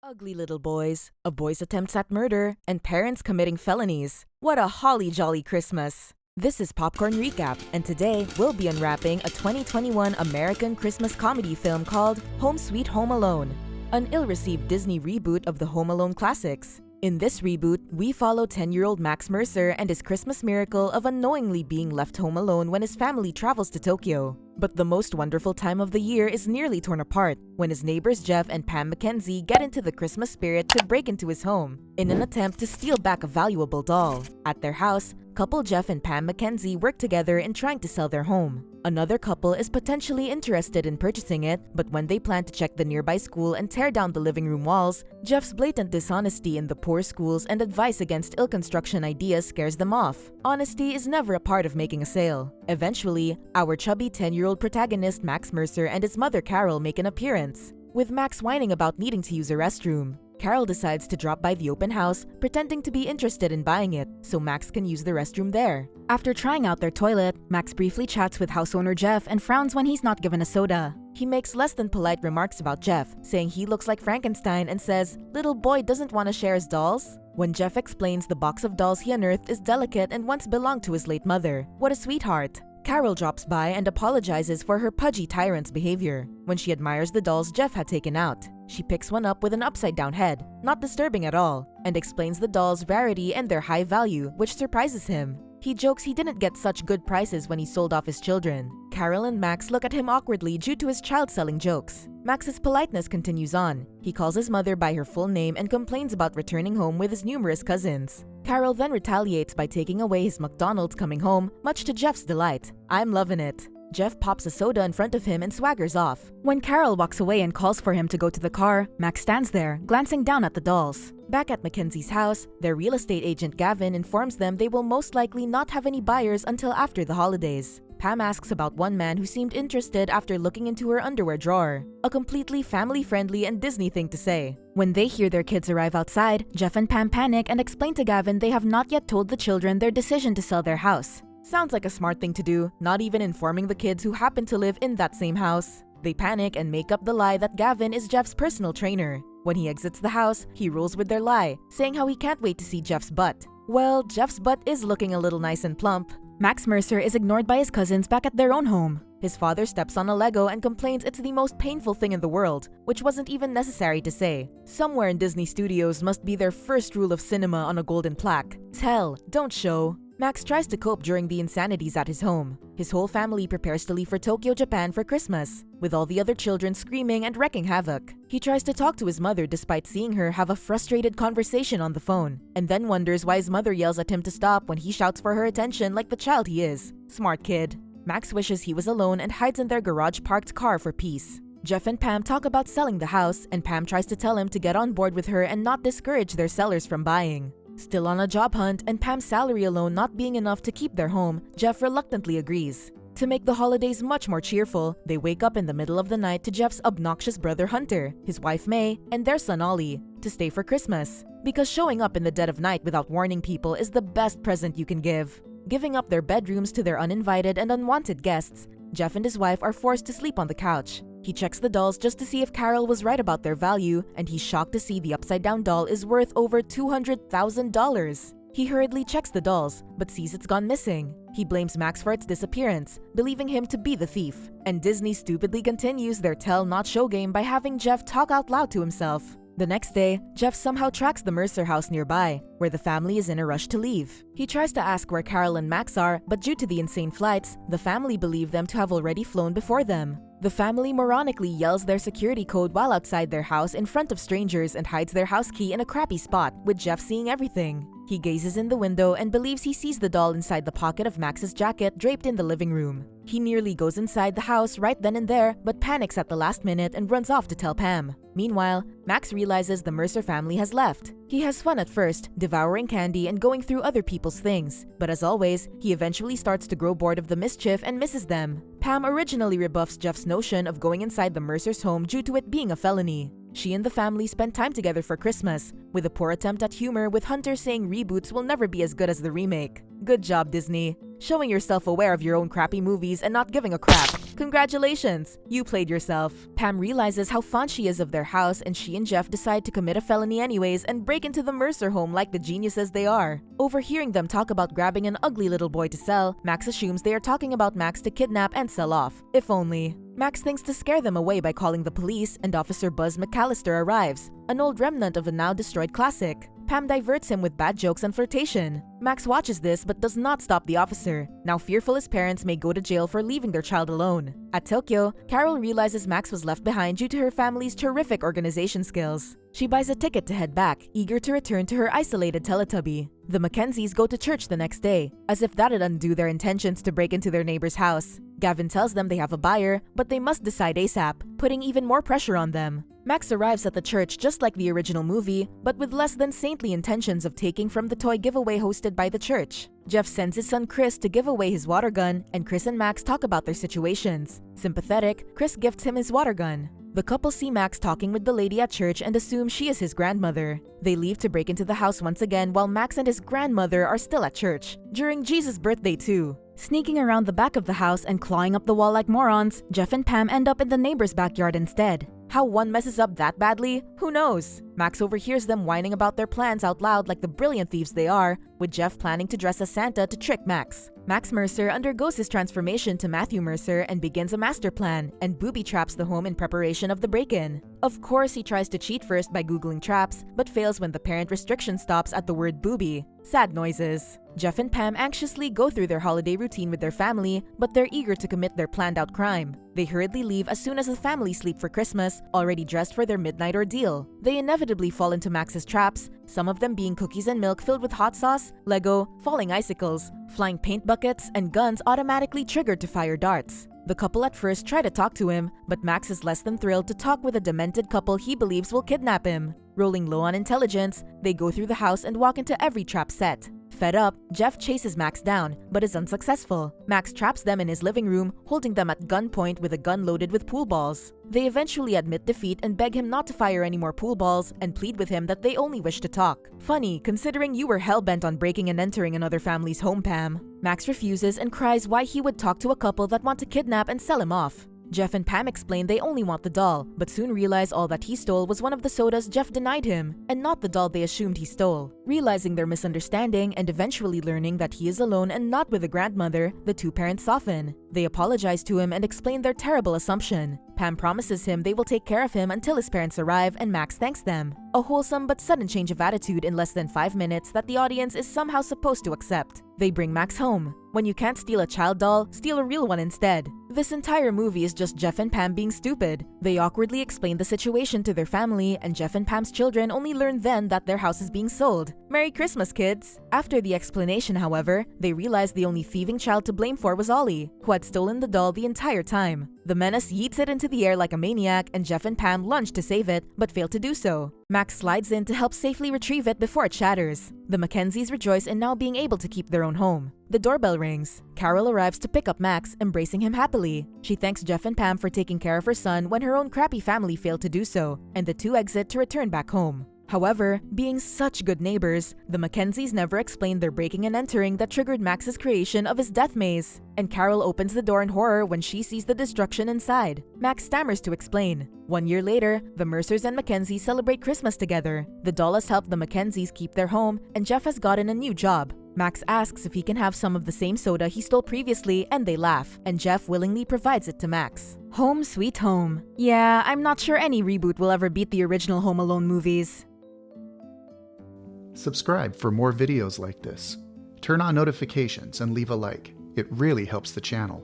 Ugly little boys, a boy's attempts at murder, and parents committing felonies. What a holly jolly Christmas! This is Popcorn Recap, and today we'll be unwrapping a 2021 American Christmas comedy film called Home Sweet Home Alone, an ill-received Disney reboot of the Home Alone classics. In this reboot, we follow 10-year-old Max Mercer and his Christmas miracle of unknowingly being left home alone when his family travels to Tokyo. But the most wonderful time of the year is nearly torn apart when his neighbors Jeff and Pam Mackenzie get into the Christmas spirit to break into his home in an attempt to steal back a valuable doll. At their house, couple Jeff and Pam Mackenzie work together in trying to sell their home. Another couple is potentially interested in purchasing it, but when they plan to check the nearby school and tear down the living room walls, Jeff's blatant dishonesty in the poor schools and advice against ill construction ideas scares them off. Honesty is never a part of making a sale. Eventually, our chubby 10-year-old protagonist Max Mercer and his mother Carol make an appearance, with Max whining about needing to use a restroom. Carol decides to drop by the open house, pretending to be interested in buying it, so Max can use the restroom there. After trying out their toilet, Max briefly chats with house owner Jeff and frowns when he's not given a soda. He makes less than polite remarks about Jeff, saying he looks like Frankenstein and says, "Little boy doesn't want to share his dolls?" When Jeff explains the box of dolls he unearthed is delicate and once belonged to his late mother. What a sweetheart! Carol drops by and apologizes for her pudgy tyrant's behavior. When she admires the dolls Jeff had taken out, she picks one up with an upside-down head, not disturbing at all, and explains the doll's rarity and their high value, which surprises him. He jokes he didn't get such good prices when he sold off his children. Carol and Max look at him awkwardly due to his child-selling jokes. Max's politeness continues on. He calls his mother by her full name and complains about returning home with his numerous cousins. Carol then retaliates by taking away his McDonald's coming home, much to Jeff's delight. "I'm loving it." Jeff pops a soda in front of him and swaggers off. When Carol walks away and calls for him to go to the car, Max stands there, glancing down at the dolls. Back at Mackenzie's house, their real estate agent Gavin informs them they will most likely not have any buyers until after the holidays. Pam asks about one man who seemed interested after looking into her underwear drawer. A completely family-friendly and Disney thing to say. When they hear their kids arrive outside, Jeff and Pam panic and explain to Gavin they have not yet told the children their decision to sell their house. Sounds like a smart thing to do, not even informing the kids who happen to live in that same house. They panic and make up the lie that Gavin is Jeff's personal trainer. When he exits the house, he rolls with their lie, saying how he can't wait to see Jeff's butt. Well, Jeff's butt is looking a little nice and plump. Max Mercer is ignored by his cousins back at their own home. His father steps on a Lego and complains it's the most painful thing in the world, which wasn't even necessary to say. Somewhere in Disney Studios must be their first rule of cinema on a golden plaque. Tell, don't show. Max tries to cope during the insanities at his home. His whole family prepares to leave for Tokyo, Japan for Christmas, with all the other children screaming and wreaking havoc. He tries to talk to his mother despite seeing her have a frustrated conversation on the phone, and then wonders why his mother yells at him to stop when he shouts for her attention like the child he is. Smart kid. Max wishes he was alone and hides in their garage-parked car for peace. Jeff and Pam talk about selling the house, and Pam tries to tell him to get on board with her and not discourage their sellers from buying. Still on a job hunt and Pam's salary alone not being enough to keep their home, Jeff reluctantly agrees. To make the holidays much more cheerful, they wake up in the middle of the night to Jeff's obnoxious brother Hunter, his wife May, and their son Ollie, to stay for Christmas. Because showing up in the dead of night without warning people is the best present you can give. Giving up their bedrooms to their uninvited and unwanted guests, Jeff and his wife are forced to sleep on the couch. He checks the dolls just to see if Carol was right about their value, and he's shocked to see the upside-down doll is worth over $200,000. He hurriedly checks the dolls, but sees it's gone missing. He blames Max for its disappearance, believing him to be the thief. And Disney stupidly continues their tell-not-show game by having Jeff talk out loud to himself. The next day, Jeff somehow tracks the Mercer house nearby, where the family is in a rush to leave. He tries to ask where Carol and Max are, but due to the insane flights, the family believe them to have already flown before them. The family moronically yells their security code while outside their house in front of strangers and hides their house key in a crappy spot, with Jeff seeing everything. He gazes in the window and believes he sees the doll inside the pocket of Max's jacket draped in the living room. He nearly goes inside the house right then and there, but panics at the last minute and runs off to tell Pam. Meanwhile, Max realizes the Mercer family has left. He has fun at first, devouring candy and going through other people's things. But as always, he eventually starts to grow bored of the mischief and misses them. Pam originally rebuffs Jeff's notion of going inside the Mercer's home due to it being a felony. She and the family spend time together for Christmas, with a poor attempt at humor with Hunter saying reboots will never be as good as the remake. Good job, Disney. Showing yourself aware of your own crappy movies and not giving a crap. Congratulations, you played yourself. Pam realizes how fond she is of their house, and she and Jeff decide to commit a felony anyways and break into the Mercer home like the geniuses they are. Overhearing them talk about grabbing an ugly little boy to sell, Max assumes they are talking about Max to kidnap and sell off. If only. Max thinks to scare them away by calling the police, and Officer Buzz McAllister arrives, an old remnant of a now destroyed classic. Pam diverts him with bad jokes and flirtation. Max watches this but does not stop the officer. Now fearful his parents may go to jail for leaving their child alone. At Tokyo, Carol realizes Max was left behind due to her family's terrific organization skills. She buys a ticket to head back, eager to return to her isolated Teletubby. The Mackenzies go to church the next day, as if that'd undo their intentions to break into their neighbor's house. Gavin tells them they have a buyer, but they must decide ASAP, putting even more pressure on them. Max arrives at the church just like the original movie, but with less than saintly intentions of taking from the toy giveaway hosted by the church. Jeff sends his son Chris to give away his water gun, and Chris and Max talk about their situations. Sympathetic, Chris gifts him his water gun. The couple see Max talking with the lady at church and assume she is his grandmother. They leave to break into the house once again while Max and his grandmother are still at church, during Jesus' birthday too. Sneaking around the back of the house and clawing up the wall like morons, Jeff and Pam end up in the neighbor's backyard instead. How one messes up that badly? Who knows? Max overhears them whining about their plans out loud like the brilliant thieves they are, with Jeff planning to dress as Santa to trick Max. Max Mercer undergoes his transformation to Matthew Mercer and begins a master plan, and booby-traps the home in preparation of the break-in. Of course, he tries to cheat first by googling traps, but fails when the parent restriction stops at the word booby. Sad noises. Jeff and Pam anxiously go through their holiday routine with their family, but they're eager to commit their planned-out crime. They hurriedly leave as soon as the family sleep for Christmas, already dressed for their midnight ordeal. They inevitably fall into Max's traps, some of them being cookies and milk filled with hot sauce, Lego, falling icicles, flying paint buckets, and guns automatically triggered to fire darts. The couple at first try to talk to him, but Max is less than thrilled to talk with a demented couple he believes will kidnap him. Rolling low on intelligence, they go through the house and walk into every trap set. Fed up, Jeff chases Max down, but is unsuccessful. Max traps them in his living room, holding them at gunpoint with a gun loaded with pool balls. They eventually admit defeat and beg him not to fire any more pool balls and plead with him that they only wish to talk. Funny, considering you were hell-bent on breaking and entering another family's home, Pam. Max refuses and cries why he would talk to a couple that want to kidnap and sell him off. Jeff and Pam explain they only want the doll, but soon realize all that he stole was one of the sodas Jeff denied him, and not the doll they assumed he stole. Realizing their misunderstanding and eventually learning that he is alone and not with a grandmother, the two parents soften. They apologize to him and explain their terrible assumption. Pam promises him they will take care of him until his parents arrive, and Max thanks them. A wholesome but sudden change of attitude in less than 5 minutes that the audience is somehow supposed to accept. They bring Max home. When you can't steal a child doll, steal a real one instead. This entire movie is just Jeff and Pam being stupid. They awkwardly explain the situation to their family, and Jeff and Pam's children only learn then that their house is being sold. Merry Christmas, kids! After the explanation, however, they realize the only thieving child to blame for was Ollie, who had stolen the doll the entire time. The menace yeets it into the air like a maniac, and Jeff and Pam lunge to save it, but fail to do so. Max slides in to help safely retrieve it before it shatters. The Mackenzies rejoice in now being able to keep their own home. The doorbell rings. Carol arrives to pick up Max, embracing him happily. She thanks Jeff and Pam for taking care of her son when her own crappy family failed to do so, and the two exit to return back home. However, being such good neighbors, the Mackenzies never explained their breaking and entering that triggered Max's creation of his death maze, and Carol opens the door in horror when she sees the destruction inside. Max stammers to explain. 1 year later, the Mercers and Mackenzies celebrate Christmas together. The doll has helped the Mackenzies keep their home, and Jeff has gotten a new job. Max asks if he can have some of the same soda he stole previously, and they laugh, and Jeff willingly provides it to Max. Home sweet home. Yeah, I'm not sure any reboot will ever beat the original Home Alone movies. Subscribe for more videos like this. Turn on notifications and leave a like. It really helps the channel.